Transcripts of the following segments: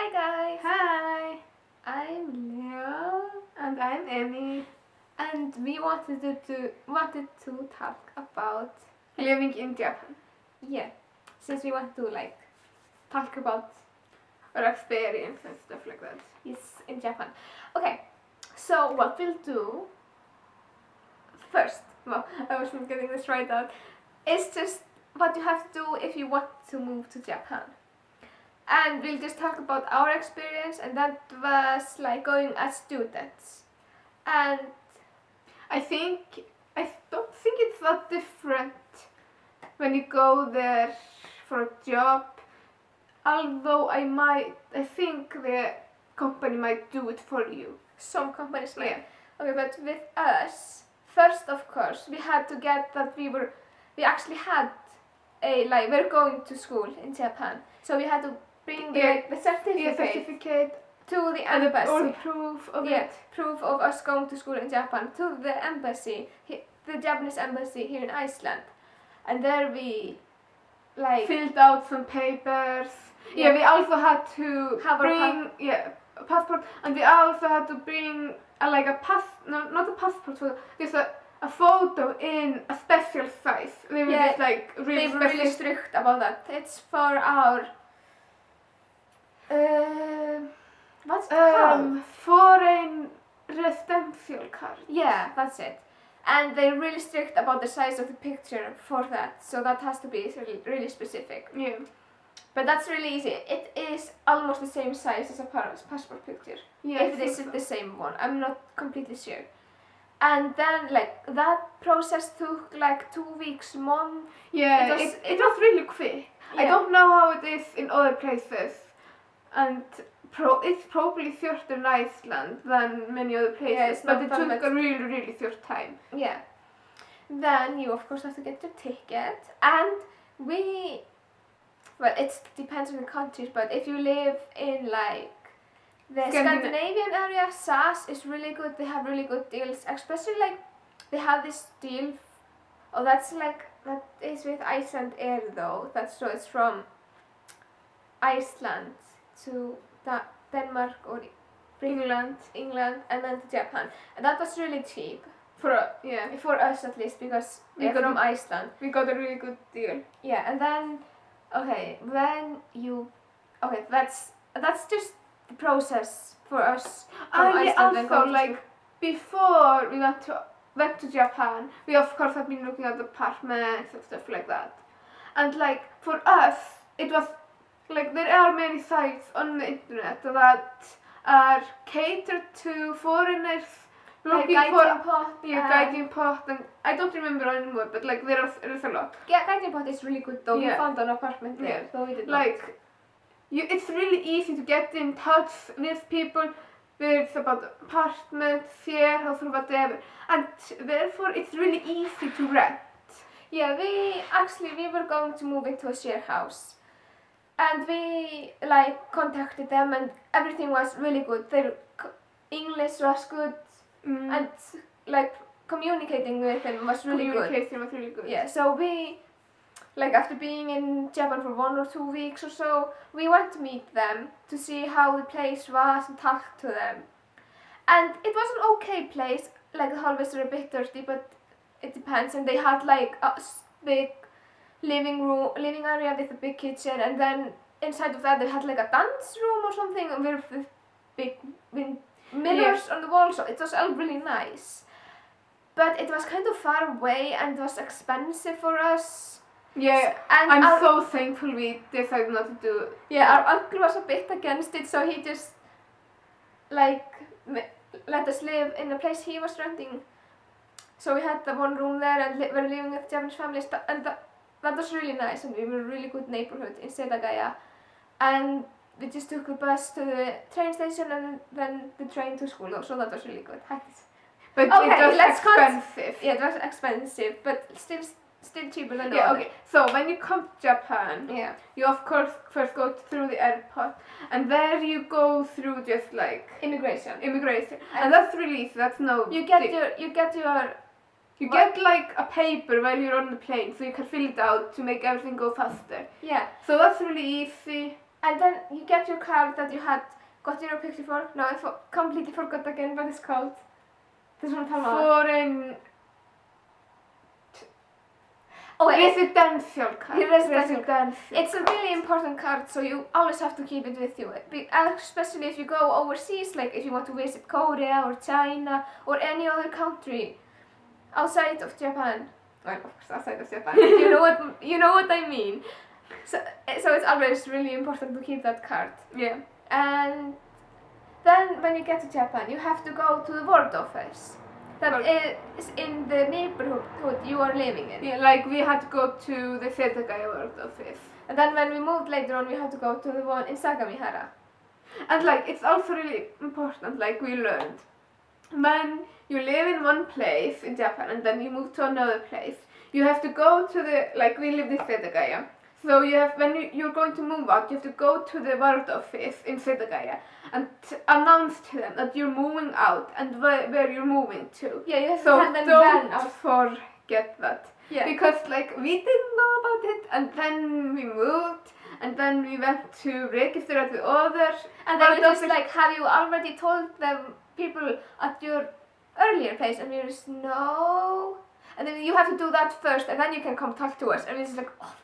Hi guys! Hi! I'm Leo And I'm Emmy. and we wanted to talk about Living in Japan. since we want to talk about Our experience and stuff like that. this in Japan. Okay, so what we'll do first, well, I wasn't getting this right out, is just what you have to do if you want to move to Japan. And we'll just talk about our experience, and that was like going as students. And I don't think it's that different when you go there for a job. Although I think the company might do it for you. some companies might. Yeah. Okay, but with us, first of course, we had to get that we actually had we're going to school in Japan. So we had to bring the certificate to the embassy. Or proof of it. Proof of us going to school in Japan to the embassy, the Japanese embassy here in Iceland. And there we Filled out some papers. Yeah. We also had to Have bring a passport, and we also had to bring not a passport, so just a photo in a special size. They were just they were really strict about that. It's for our what's it called? Foreign residential card. Yeah, that's it. And they're really strict about the size of the picture for that, so that has to be really specific. Yeah. But that's really easy. It is almost the same size as a passport picture. Yeah. If it isn't the same one, I'm not completely sure. And then that process took 2 weeks, month. Yeah, it was really quick. Yeah. I don't know how it is in other places, and it's probably shorter in Iceland than many other places, Yeah, it's but not it that took much. a really, really short time. Yeah. Then you of course have to get your ticket, and it depends on the countries, but if you live in the Scandinavian area, SAS is really good. They have really good deals, especially they have this deal. Oh, that is with Iceland Air though. So it's from Iceland to Denmark or England. and then to Japan, and that was really cheap for us at least, because We we're got from Iceland. We got a really good deal. Yeah, and then that's just the process for us from Iceland. And going to school. Before we went to Japan, we of course have been looking at apartments and stuff like that. And for us, it was there are many sites on the internet that are catered to foreigners looking for Guiding Pot, and I don't remember anymore, but there's a lot. Yeah, Guiding Pot is really good though. Yeah. We found an apartment there, Yeah. so we did not. It's really easy to get in touch with people, whether it's about apartments, share house or whatever, and therefore it's really easy to rent. Yeah, we were going to move into a share house, and we contacted them, and everything was really good. Their English was good, and communicating with them was really good. Communication was really good. Yeah, so we after being in Japan for 1 or 2 weeks or so, we went to meet them to see how the place was and talk to them. And it was an okay place. The hallways were a bit dirty, but it depends. And they had a big living area with a big kitchen, and then inside of that they had a dance room or something with big mirrors on the wall. So it was all really nice. But it was kind of far away, and it was expensive for us. Yeah, and I'm so thankful we decided not to do it. Yeah, our uncle was a bit against it, so he just let us live in the place he was renting. So we had the one room there, and were living with Japanese families, and that was really nice, and we were in a really good neighborhood in Setagaya. And we just took a bus to the train station and then the train to school, so that was really good. But okay, it was expensive. Yeah, it was expensive, but still cheaper than Yeah, okay. So when you come to Japan, yeah, you of course first go through the airport, and there you go through just immigration, and that's really easy. That's no. You get your a paper while you're on the plane, so you can fill it out to make everything go faster. Yeah. So that's really easy. And then you get your card that you had got your picture for. No, I completely forgot again what it's called. This one from Foreign Oh, residential card. Your residential Residential. it's a really important card, so you always have to keep it with you. Especially if you go overseas, like if you want to visit Korea or China or any other country outside of Japan. Well, of course, outside of Japan. you know what I mean. So it's always really important to keep that card. Yeah. And then when you get to Japan, you have to go to the ward office that is in the neighborhood you are living in. Yeah, like we had to go to the Setagaya ward office. And then when we moved later on, we had to go to the one in Sagamihara. And like it's also really important, like we learned, when you live in one place in Japan and then you move to another place, you have to go to the, like we lived in Setagaya. So you have, when you're going to move out, you have to go to the ward office in Setagaya and announce to them that you're moving out and where you're moving to. Yeah, you have So to hand them don't out. forget that. Yeah. Because like we didn't know about it and then we moved and then we went to register at the other. And then ward you just office. like, have you already told them people at your earlier place? And we were just, no. And then you have to do that first and then you can come talk to us. And it's like, oh.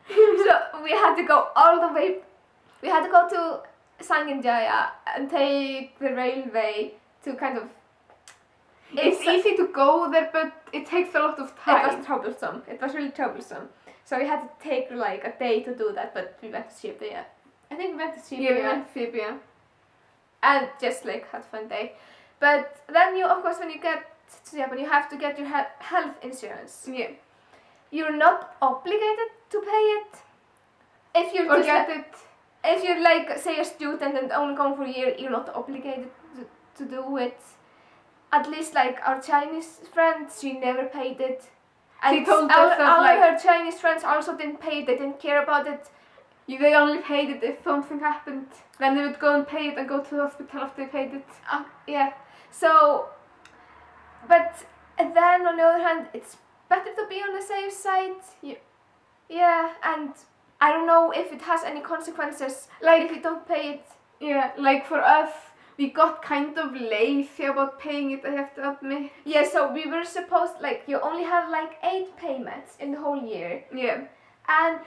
So we had to go all the way, we had to go to Sanginjaya and take the railway to kind of... It's easy to go there, but it takes a lot of time. It was troublesome. It was really troublesome. So we had to take like a day to do that, but we went to Shibuya. I think we went to Shibuya. Yeah, we went to Shibuya. And just like had a fun day. But then you, of course, when you get to Japan, you have to get your health insurance. Yeah. You're not obligated to pay it. If you're Or just get it. if you're like, say, a student and only going for a year, you're not obligated to do it. At least like our Chinese friend, she never paid it. And She told us all that, like, her Chinese friends also didn't pay it, they didn't care about it. They only paid it if something happened. Then they would go and pay it and go to the hospital after they paid it. Yeah. So, but then on the other hand, it's better to be on the safe side. Yeah, and I don't know if it has any consequences, like if you don't pay it. Yeah, like for us, we got kind of lazy about paying it, I have to admit. Yeah, so we were supposed, like, you only have like 8 payments in the whole year. Yeah. And,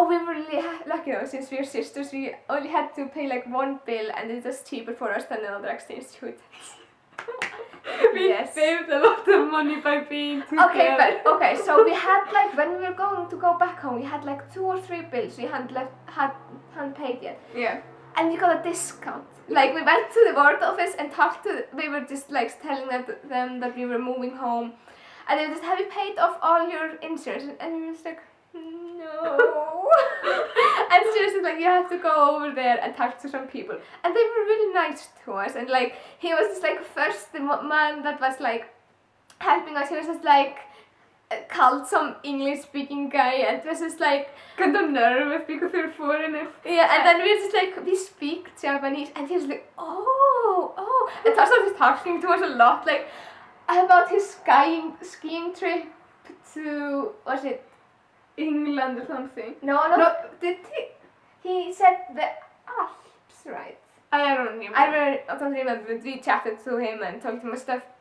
we were really lucky though, since we're sisters, we only had to pay like 1 bill and it was cheaper for us than another exchange student. We saved a lot of money by being together. Okay, so we had like, when we were going to go back home, we had like 2 or 3 bills we hadn't paid yet. Yeah. And we got a discount. Like, we went to the ward office and talked to, we were just like telling them that we were moving home. And they were just, have you paid off all your insurance? And we were just like, no. And she was just like, you have to go over there and talk to some people. And they were really nice to us. And like, he was just like, first the man that was like helping us, he was just like, called some English speaking guy and was just like kind of nervous because they're foreigners. Yeah, and then we were just like, we speak Japanese, and he was like, oh, and Tarzan was talking to us a lot, like, about his skiing trip to, was it England or something? No, did he said the Alps, right? I don't remember. I don't remember, but we chatted to him and told him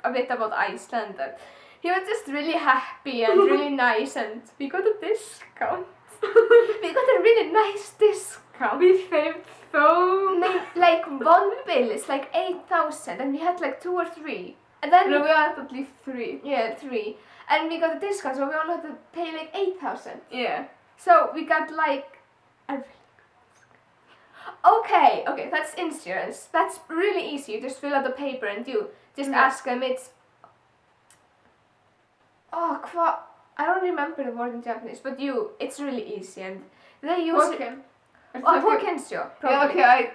a bit about Iceland, and he was just really happy and really nice, and we got a discount. We got a really nice discount. We saved so much. Like 1 bill is like 8,000 and we had like 2 or 3. And then No, we had at least 3. Yeah, 3. And we got a discount, so we only had to pay like 8,000. Yeah. So we got like a really good discount. Okay, that's insurance. That's really easy. You just fill out the paper and you just ask them. It's I don't remember the word in Japanese, but it's really easy, and they use it. Hokensho, probably. Yeah,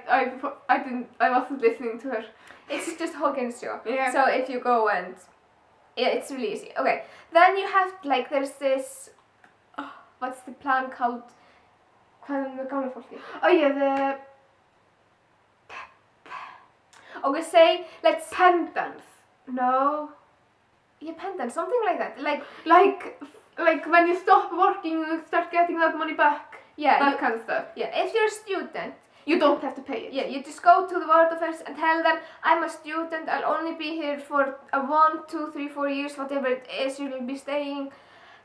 okay, I wasn't listening to her. It's just Hokensho. Yeah. So if you go and, yeah, it's really easy. Okay, then you have, like, there's this, what's the plan called? Oh yeah, Okay, say, let's, pendants. No. yeah, pendant, something like that. Like when you stop working, you start getting that money back. Yeah, That kind of stuff. yeah, if you're a student, You don't have to pay it. Yeah, you just go to the ward office and tell them, I'm a student, I'll only be here for 1, 2, 3, 4 years, whatever it is you'll be staying.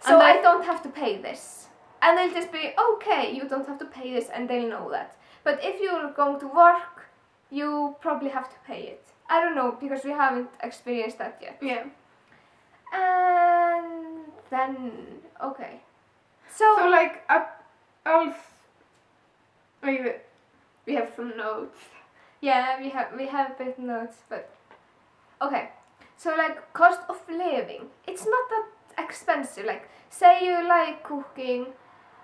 So I don't have to pay this. And they'll just be, okay, you don't have to pay this, and they'll know that. But if you're going to work, you probably have to pay it. I don't know, because we haven't experienced that yet. Yeah. And then, okay. So like, we have some notes. Yeah, we have bit notes, but okay. So like cost of living, it's not that expensive. Like say you like cooking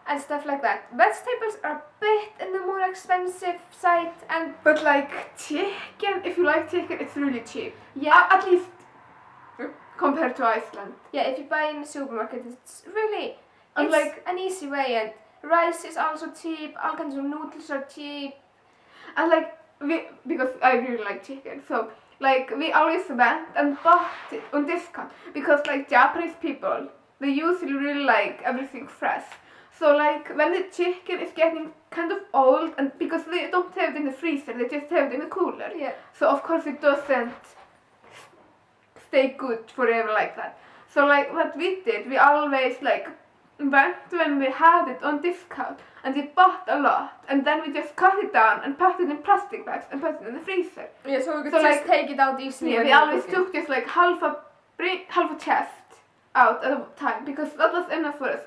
and stuff like that. Vegetables are a bit in the more expensive side, and But like chicken, if you like chicken, it's really cheap. yeah, At least compared to Iceland. yeah. If you buy in the supermarket, it's really And it's like, an easy way. And rice is also cheap. All kinds of noodles are cheap. and like because I really like chicken, so like we always went and bought it on discount because like Japanese people, they usually really like everything fresh. So like when the chicken is getting kind of old, and because they don't have it in the freezer, they just have it in the cooler. Yeah. So of course it doesn't stay good forever like that. So like what we did, we always like went when we had it on discount and we bought a lot, and then we just cut it down and put it in plastic bags and put it in the freezer. Yeah, so we could So, just like, take it out easily. Yeah, when we you're always cooking. took just like half a chest out at a time because that was enough for us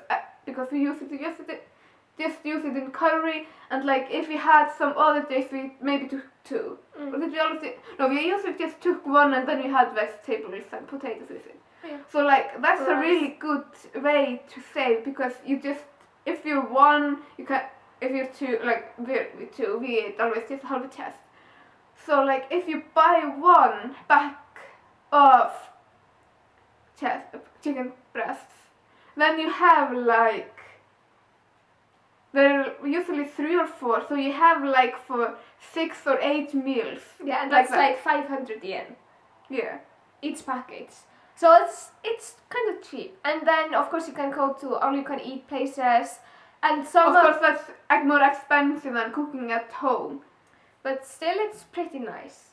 because we used it in curry, and like if we had some other days we maybe took 2. But we always did, no, we usually just took 1 and then we had vegetables and potatoes with it. Yeah. So like that's a Rice. really good way to save because you just, if you're 1, you can, if you're 2, like we're 2, we eat always just half a chest. So like if you buy 1 pack of chicken breasts, then you have like, there are usually 3 or 4, so you have like for 6 or 8 meals. Yeah, and like that's like 500 yen Yeah. each package. So it's kind of cheap. And then of course you can go to all you can eat places, and some Of course that's more expensive than cooking at home. but still it's pretty nice.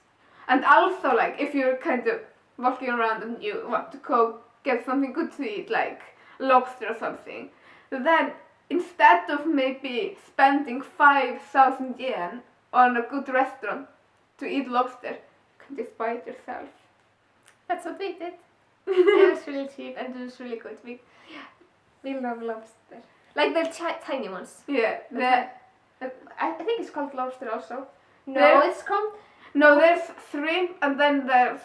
And also like if you're kind of walking around and you want to go get something good to eat, like lobster or something, then instead of maybe spending 5,000 yen on a good restaurant to eat lobster, you can just buy it yourself. That's what we did. It was really cheap and it was really good. We love lobster. Like the tiny ones. Yeah. I think it's called lobster also. No, There- it's called No, there's shrimp and then there's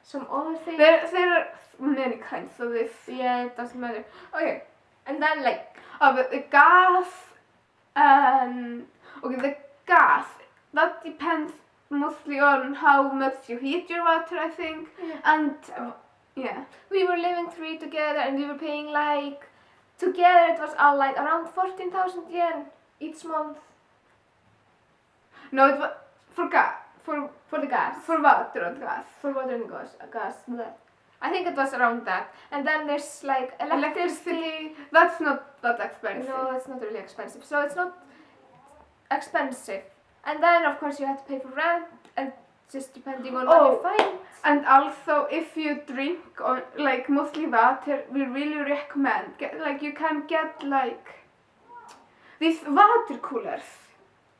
some other thing. there are many kinds of this. Yeah, it doesn't matter. Okay, and then like Oh, but the gas and okay, the gas that depends mostly on how much you heat your water, I think. Yeah. And yeah. we were living 3 together and we were paying like together it was all like around 14,000 yen each month No, it was for gas, for the gas. for water and gas. For water and gas. Bleh. I think it was around that. And then there's like electricity. That's not that expensive. No, it's not really expensive. So it's not expensive. And then of course you have to pay for rent and just depending on what you find. And also if you drink or like mostly water, we really recommend you can get like these water coolers.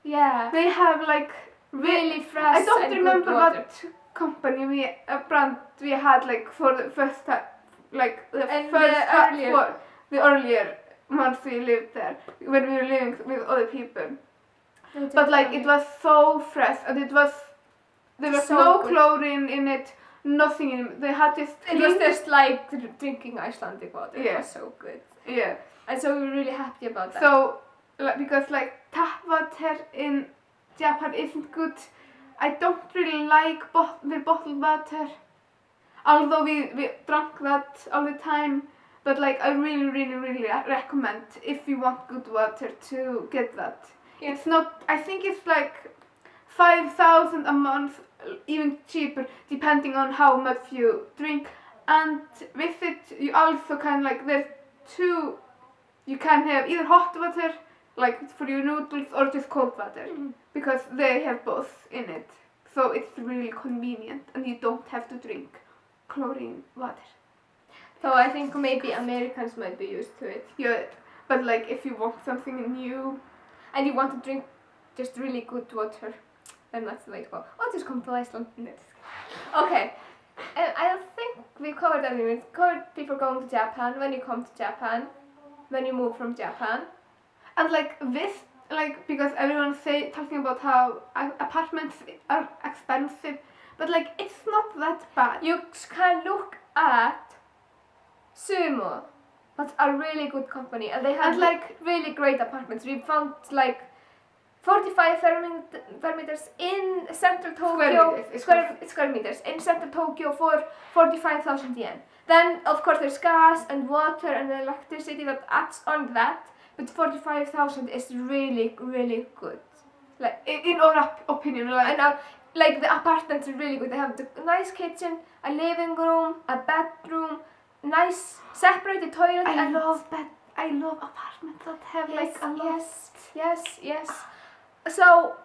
Yeah. They have like Really fresh. I don't and remember good water. what company brand we had like for the first time, like the And first the time earlier- for the earlier months we lived there when we were living with other people. But like it was so fresh and there was So no good. chlorine in it, nothing in it. They had this It was clean- just like drinking Icelandic water. It Yeah. was so good. yeah. And so we were really happy about that. So because like tap water in Japan isn't good. I don't really like the bottled water, although we drank that all the time. But like I really recommend if you want good water to get that. Yeah. It's not. I think it's like 5,000 a month, even cheaper, depending on how much you drink. And with it, you also can like there's 2. You can have either hot water like for your noodles or just cold water, because they have both in it. So it's really convenient, and you don't have to drink chlorine water. So I think maybe Americans might be used to it. Yeah, but like if you want something new, And you want to drink just really good water, then that's the way to go. Oh, just come to Iceland. Okay, I think we covered everything. We covered people going to Japan, when you come to Japan, when you move from Japan. and like this, like because everyone's talking about how apartments are expensive, but like it's not that bad. You can look at Sumo. That's a really good company, and they have And like really great apartments. We found like 45 square meters in central Tokyo. Square meters in central Tokyo for 45,000 yen. Then of course there's gas and water and electricity that adds on that, but 45,000 is really good. Like in our opinion, like and now, like the apartments are really good. They have the nice kitchen, a living room, a bedroom, nice separated toilet. I and love apartments that have like a lot. Yes. So,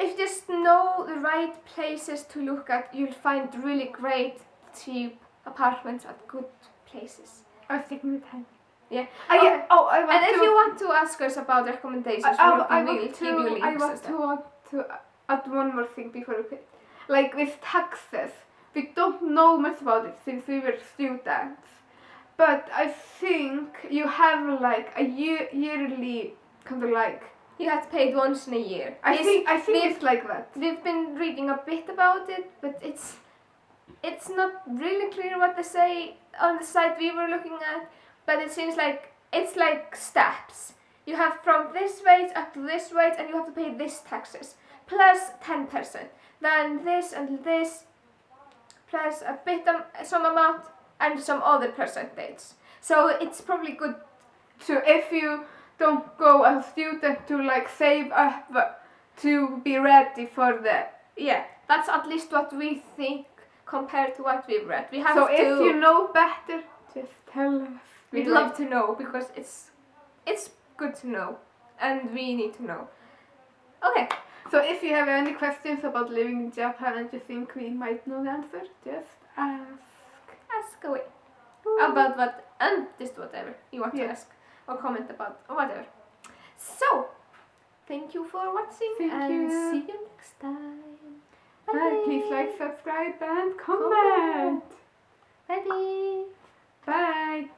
if you just know the right places to look at, you'll find really great, cheap apartments at good places. I was taking the time. Yeah. I want And to. if you want to ask us about recommendations, I we'll want give you links and stuff. want to add one more thing before we quit. Like with taxes, we don't know much about it since we were students. But I think you have like a yearly kind of like. You have to pay it once in a year. I think it's like that. We've been reading a bit about it, but it's not really clear what they say on the site we were looking at. But it seems like it's like steps. You have from this wage up to this wage, and you have to pay this taxes plus 10%. Then this and this plus a bit some amount and some other percentage. So it's probably good. So if you don't go as a student to like save up to be ready for the. Yeah, that's at least what we think compared to what we've read. We have So to. if you know better, just tell us. We'd love to know, because it's good to know, and we need to know. Okay. So if you have any questions about living in Japan and you think we might know the answer, just Ask away. About what, and just whatever you want to ask or comment about or whatever. So, thank you for watching. Thank you. See you next time. Bye. Please like, subscribe and comment. Bye. Bye.